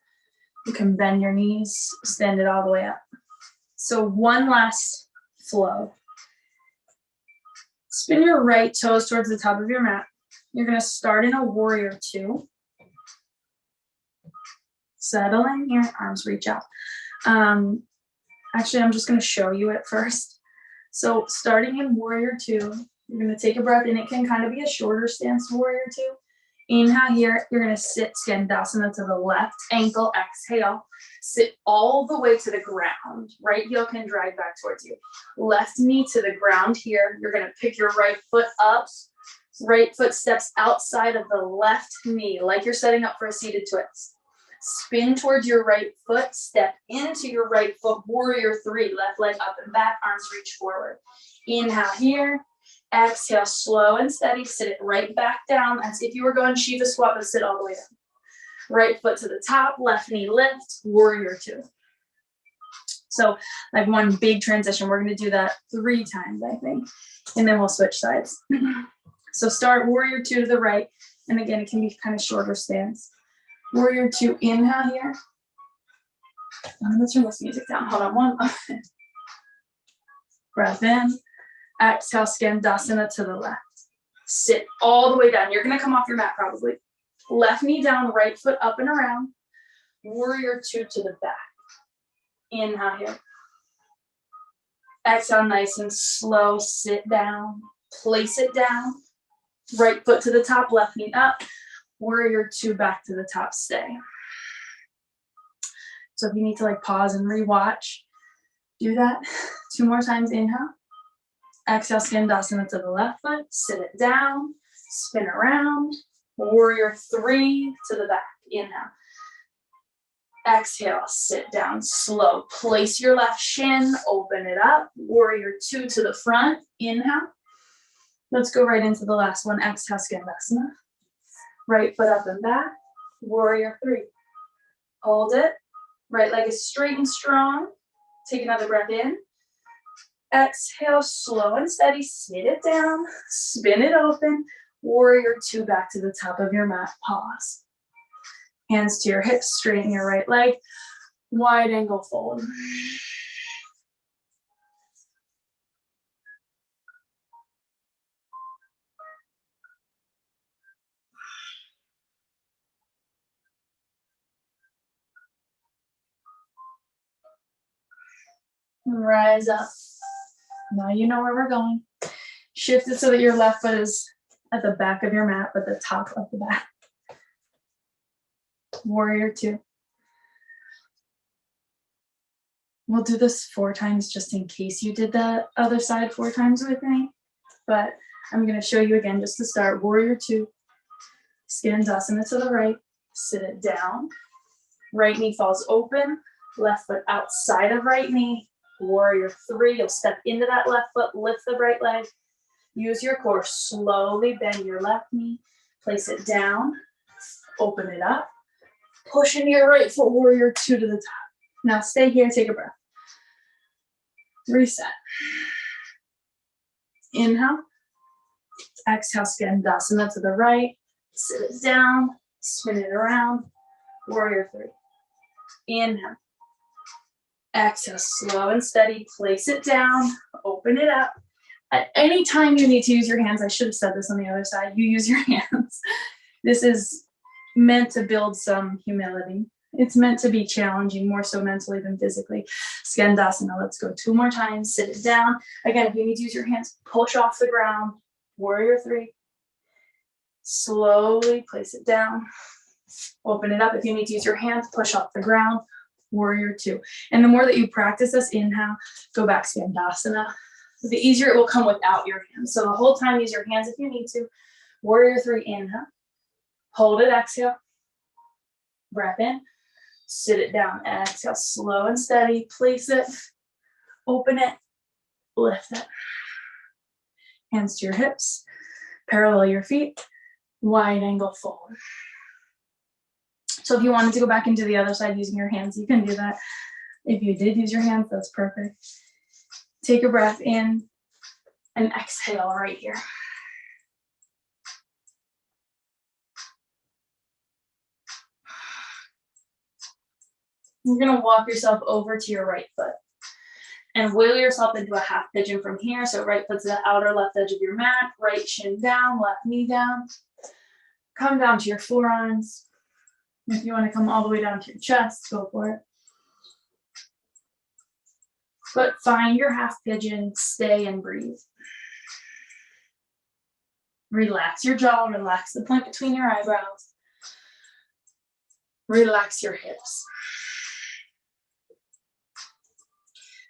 You can bend your knees, stand it all the way up. So one last flow. Spin your right toes towards the top of your mat. You're gonna start in a warrior two. Settle in here, arms reach out. Actually, I'm just gonna show you it first. So starting in warrior two, you're gonna take a breath, and it can kind of be a shorter stance warrior two. Inhale here, you're gonna sit Skandasana to the left ankle, exhale. Sit all the way to the ground. Right heel can drag back towards you. Left knee to the ground here. You're gonna pick your right foot up. Right foot steps outside of the left knee, like you're setting up for a seated twist. Spin towards your right foot, step into your right foot, warrior three, left leg up and back, arms reach forward. Inhale here. Exhale, slow and steady, sit it right back down as if you were going Shiva squat, but sit all the way down. Right foot to the top, left knee lift, warrior two. So like one big transition. We're gonna do that 3 times, I think, and then we'll switch sides. So start warrior two to the right, and again, it can be kind of shorter stance. Warrior two, inhale here. I'm gonna turn this music down, hold on one moment. Breath in. Exhale, Skandasana to the left. Sit all the way down. You're gonna come off your mat probably. Left knee down, right foot up and around. Warrior two to the back. Inhale here. Exhale, nice and slow, sit down. Place it down. Right foot to the top, left knee up. Warrior two back to the top, stay. So if you need to like pause and rewatch, do that. 2 more times, inhale. Exhale, Skandasana to the left foot, sit it down, spin around, warrior three to the back, inhale. Exhale, sit down, slow. Place your left shin, open it up, warrior two to the front, inhale. Let's go right into the last one, exhale, Skandasana. Right foot up and back, warrior three. Hold it, right leg is straight and strong. Take another breath in. Exhale, slow and steady, sit it down, spin it open, warrior two back to the top of your mat, pause. Hands to your hips, straighten your right leg, wide angle fold. Rise up. Now you know where we're going. Shift it so that your left foot is at the back of your mat, but the top of the back. Warrior two. We'll do this 4 times just in case you did the other side 4 times with me. But I'm going to show you again just to start. Warrior two. Skandasana to the right. Sit it down. Right knee falls open. Left foot outside of right knee. Warrior three. You'll step into that left foot. Lift the right leg. Use your core. Slowly bend your left knee. Place it down. Open it up. Push into your right foot. Warrior two to the top. Now stay here. Take a breath. Reset. Inhale. Exhale, Skandasana to the right. Sit it down. Spin it around. Warrior three. Inhale. Exhale, slow and steady. Place it down. Open it up. At any time you need to use your hands, I should have said this on the other side, you use your hands. This is meant to build some humility. It's meant to be challenging, more so mentally than physically. Skandasana, let's go 2 more times. Sit it down. Again, if you need to use your hands, push off the ground. Warrior three. Slowly place it down. Open it up. If you need to use your hands, push off the ground. Warrior two. And the more that you practice this, inhale, go back, Skandasana. The easier it will come without your hands. So the whole time, use your hands if you need to. Warrior three, inhale. Hold it, exhale. Breath in. Sit it down. Exhale, slow and steady. Place it. Open it. Lift it. Hands to your hips. Parallel your feet. Wide angle fold. So if you wanted to go back into the other side using your hands, you can do that. If you did use your hands, that's perfect. Take a breath in and exhale right here. You're gonna walk yourself over to your right foot and wiggle yourself into a half pigeon from here. So right foot's the outer left edge of your mat, right shin down, left knee down. Come down to your forearms. If you want to come all the way down to your chest, go for it. But find your half pigeon, stay and breathe. Relax your jaw, relax the point between your eyebrows. Relax your hips.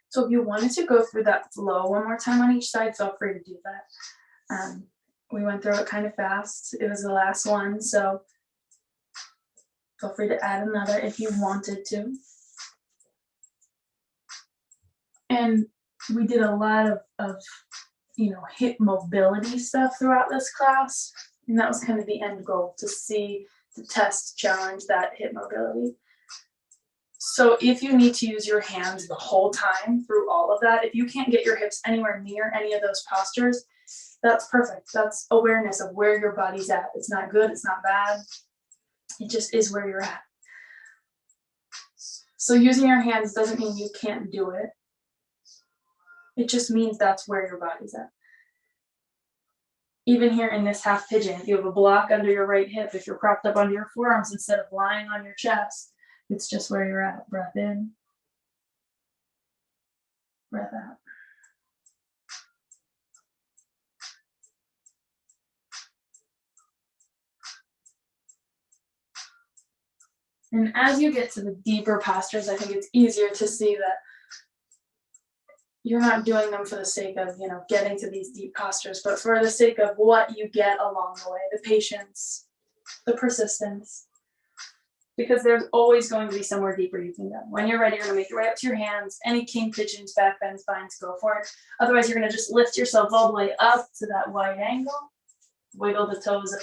So if you wanted to go through that flow one more time on each side, feel free to do that. We went through it kind of fast. It was the last one, so feel free to add another if you wanted to. And we did a lot of hip mobility stuff throughout this class. And that was kind of the end goal, to test, challenge that hip mobility. So if you need to use your hands the whole time through all of that, if you can't get your hips anywhere near any of those postures, that's perfect. That's awareness of where your body's at. It's not good, it's not bad. It just is where you're at. So using your hands doesn't mean you can't do it. It just means that's where your body's at. Even here in this half pigeon, if you have a block under your right hip, if you're propped up under your forearms instead of lying on your chest, it's just where you're at. Breath in, breath out. And as you get to the deeper postures, I think it's easier to see that you're not doing them for the sake of, getting to these deep postures, but for the sake of what you get along the way, the patience, the persistence, because there's always going to be somewhere deeper you can go. When you're ready, you're gonna make your way up to your hands. Any king pigeons, back bends, binds, go for it. Otherwise, you're gonna just lift yourself all the way up to that wide angle, wiggle the toes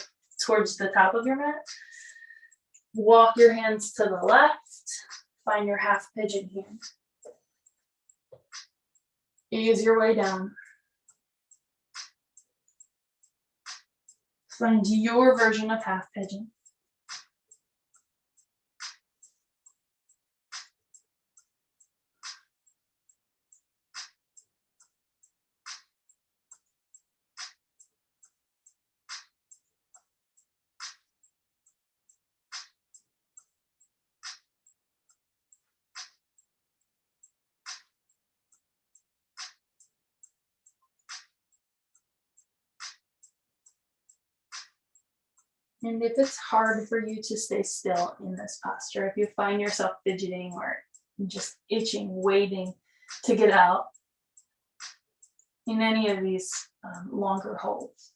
towards the top of your mat. Walk your hands to the left, find your half pigeon here. Ease your way down. Find your version of half pigeon. And if it's hard for you to stay still in this posture, if you find yourself fidgeting or just itching, waiting to get out in any of these longer holds,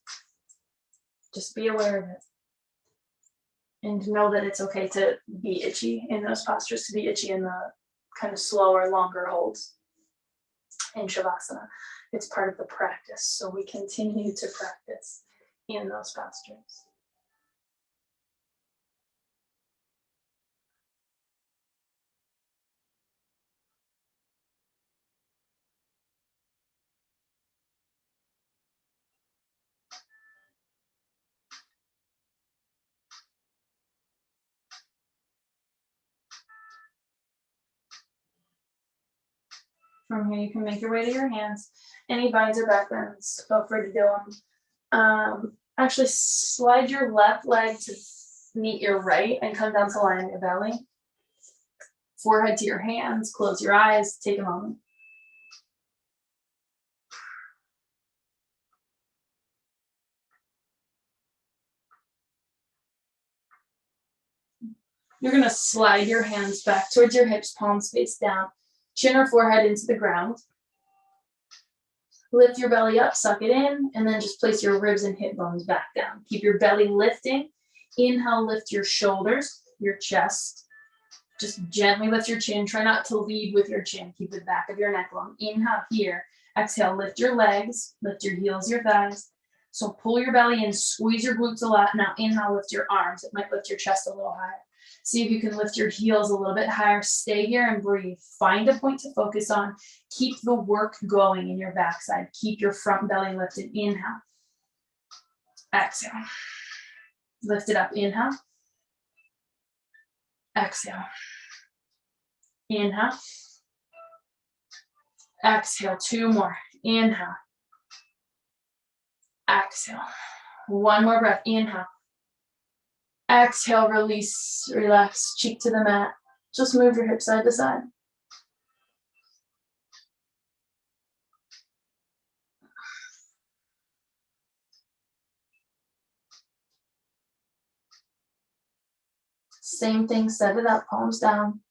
just be aware of it. And know that it's okay to be itchy in those postures, to be itchy in the kind of slower, longer holds in Shavasana. It's part of the practice, so we continue to practice in those postures. From here, you can make your way to your hands. Any binds or back bends, feel free to do them. Actually, slide your left leg to meet your right and come down to lie on your belly. Forehead to your hands, close your eyes, take a moment. You're gonna slide your hands back towards your hips, palms face down, chin or forehead into the ground. Lift your belly up, suck it in, and then just place your ribs and hip bones back down. Keep your belly lifting. Inhale, lift your shoulders, your chest. Just gently lift your chin. Try not to lead with your chin. Keep the back of your neck long. Inhale here. Exhale, lift your legs, lift your heels, your thighs. So pull your belly in, squeeze your glutes a lot. Now inhale, lift your arms. It might lift your chest a little higher. See if you can lift your heels a little bit higher. Stay here and breathe. Find a point to focus on. Keep the work going in your backside. Keep your front belly lifted. Inhale. Exhale. Lift it up. Inhale. Exhale. Inhale. Exhale, 2 more. Inhale. Exhale. 1 more breath. Inhale. Exhale, release, relax, cheek to the mat. Just move your hips side to side. Same thing, set it up, palms down.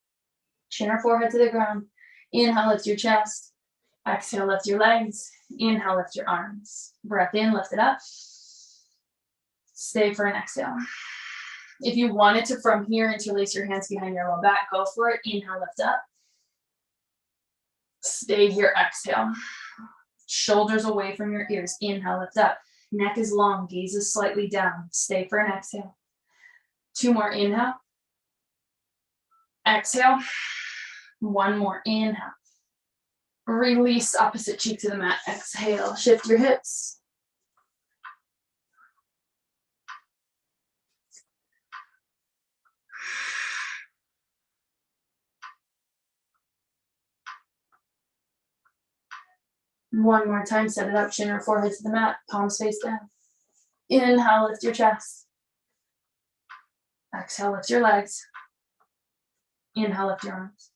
Chin or forehead to the ground. Inhale, lift your chest. Exhale, lift your legs. Inhale, lift your arms. Breath in, lift it up. Stay for an exhale. If you wanted to, from here, interlace your hands behind your low back, go for it. Inhale, lift up. Stay here, exhale. Shoulders away from your ears. Inhale, lift up. Neck is long, gaze is slightly down. Stay for an exhale. 2 more, inhale. Exhale. 1 more, inhale. Release, opposite cheek to the mat. Exhale, shift your hips. One more time, set it up, chin or forehead to the mat, palms face down. Inhale, lift your chest. Exhale, lift your legs. Inhale, lift your arms.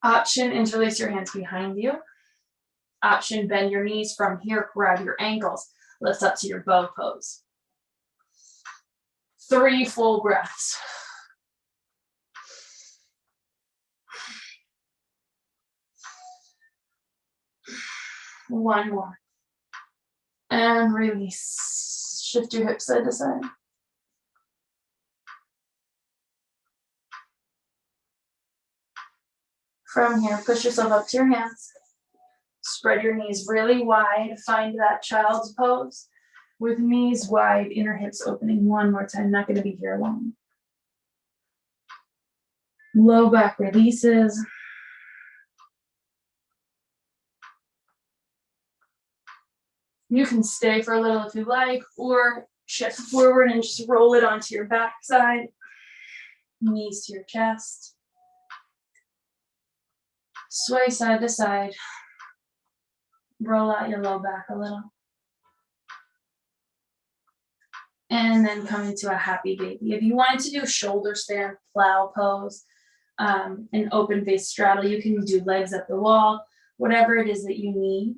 Option, interlace your hands behind you. Option, bend your knees. From here, grab your ankles. Lift up to your bow pose. 3 full breaths. One more. And release. Shift your hips side to side. From here, push yourself up to your hands. Spread your knees really wide. Find that child's pose with knees wide, inner hips opening. One more time. Not going to be here long. Low back releases. You can stay for a little if you like, or shift forward and just roll it onto your backside. Knees to your chest. Sway side to side. Roll out your low back a little. And then come into a happy baby. If you wanted to do shoulder stand, plow pose, an open face straddle, you can do legs up the wall, whatever it is that you need.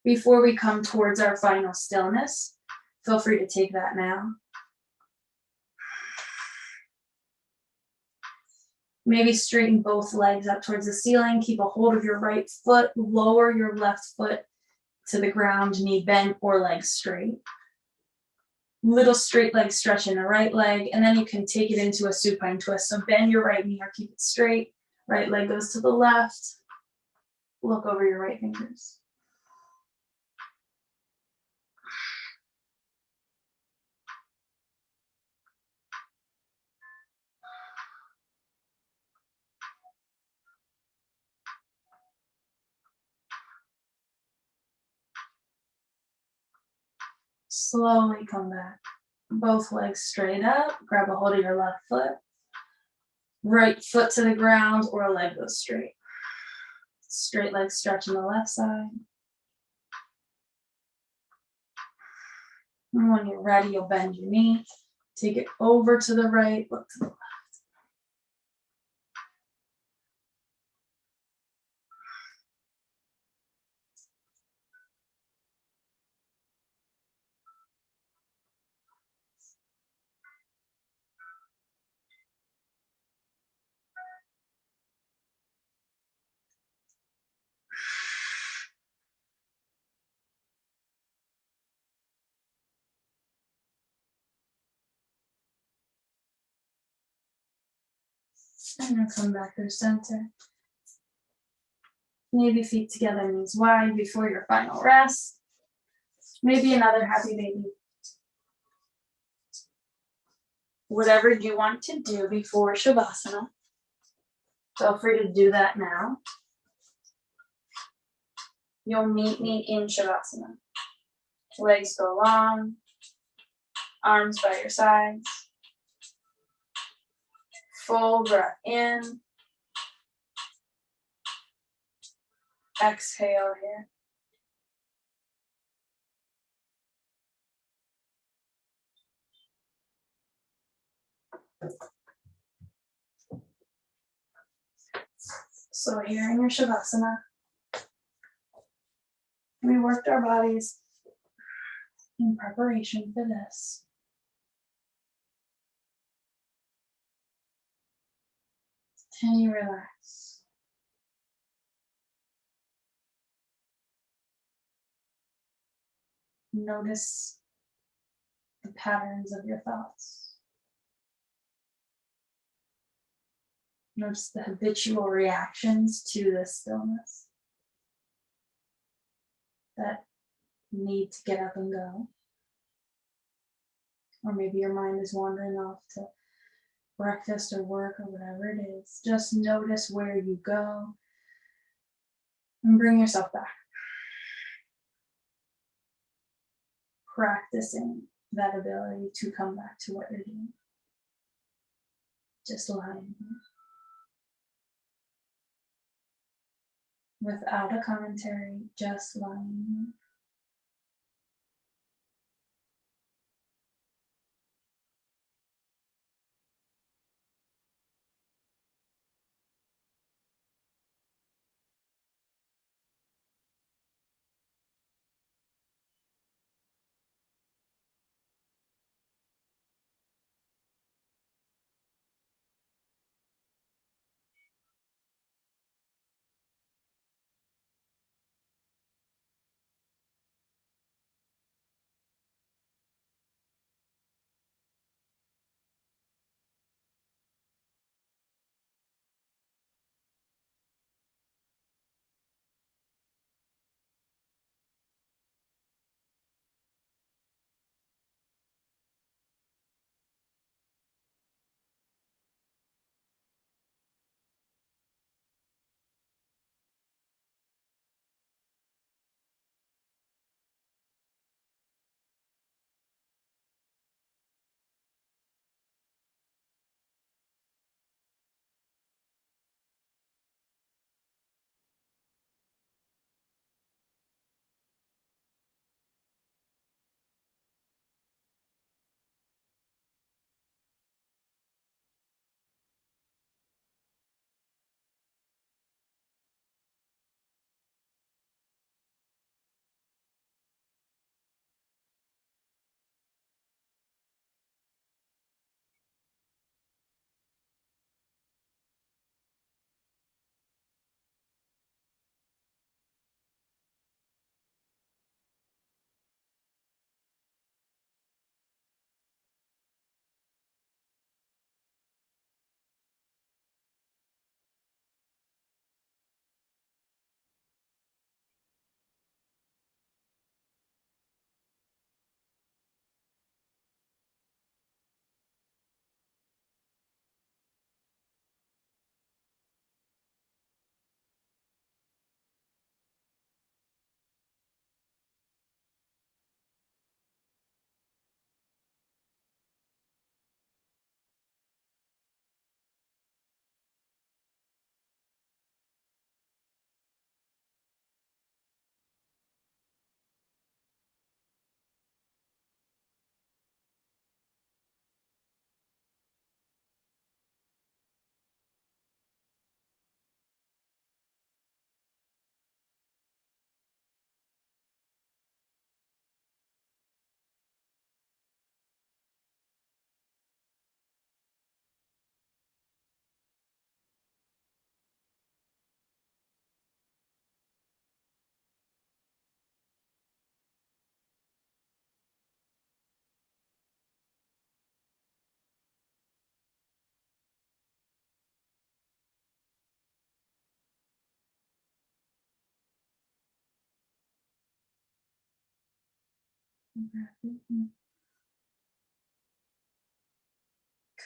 Before we come towards our final stillness, feel free to take that now. Maybe straighten both legs up towards the ceiling. Keep a hold of your right foot. Lower your left foot to the ground, knee bent or legs straight. Little straight leg stretch in the right leg, and then you can take it into a supine twist. So bend your right knee or keep it straight. Right leg goes to the left. Look over your right fingers. Slowly come back. Both legs straight up. Grab a hold of your left foot. Right foot to the ground or leg goes straight. Straight leg stretch on the left side. And when you're ready, you'll bend your knee. Take it over to the right, look to the left. And then come back to center. Maybe feet together, knees wide before your final rest. Maybe another happy baby. Whatever you want to do before Shavasana, feel free to do that now. You'll meet me in Shavasana. Legs go long, arms by your sides. full breath in. Exhale here. So here in your Shavasana, we worked our bodies in preparation for this. Can you relax? Notice the patterns of your thoughts. Notice the habitual reactions to this stillness that need to get up and go. Or maybe your mind is wandering off to breakfast or work or whatever it is. Just notice where you go and bring yourself back. Practicing that ability to come back to what you're doing. Just lying here. Without a commentary, just lying here.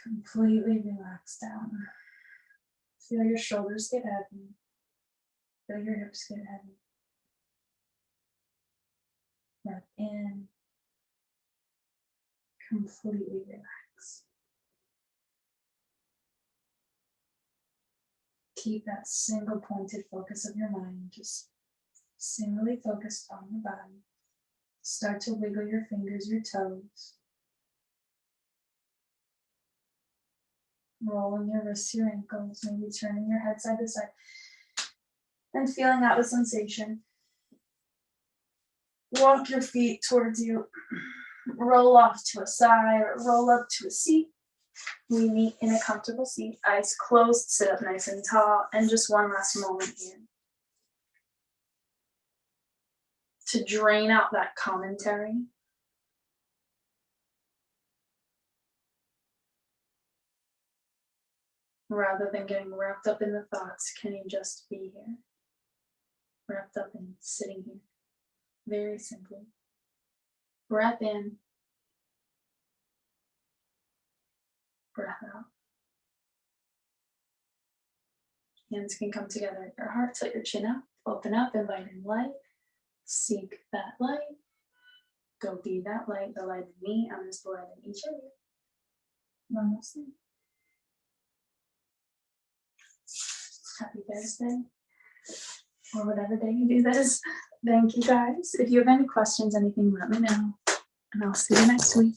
Completely relax down. Feel your shoulders get heavy. Feel your hips get heavy. Breath in. Completely relax. keep that single pointed focus of your mind, just singly focused on the body. Start to wiggle your fingers, your toes. Rolling your wrists, your ankles, maybe turning your head side to side. And feeling out the sensation. Walk your feet towards you. Roll off to a side or roll up to a seat. We meet in a comfortable seat, eyes closed, sit up nice and tall, and just one last moment here to drain out that commentary. Rather than getting wrapped up in the thoughts, can you just be here? Wrapped up in sitting here. Very simply. Breath in. Breath out. Hands can come together at your heart, set your chin up, open up, invite in light. Seek that light. Go be that light, the light in me. I'm just the light in each of you. Namaste. Happy Thursday. Or whatever day you do this. Thank you guys. If you have any questions, anything, let me know. And I'll see you next week.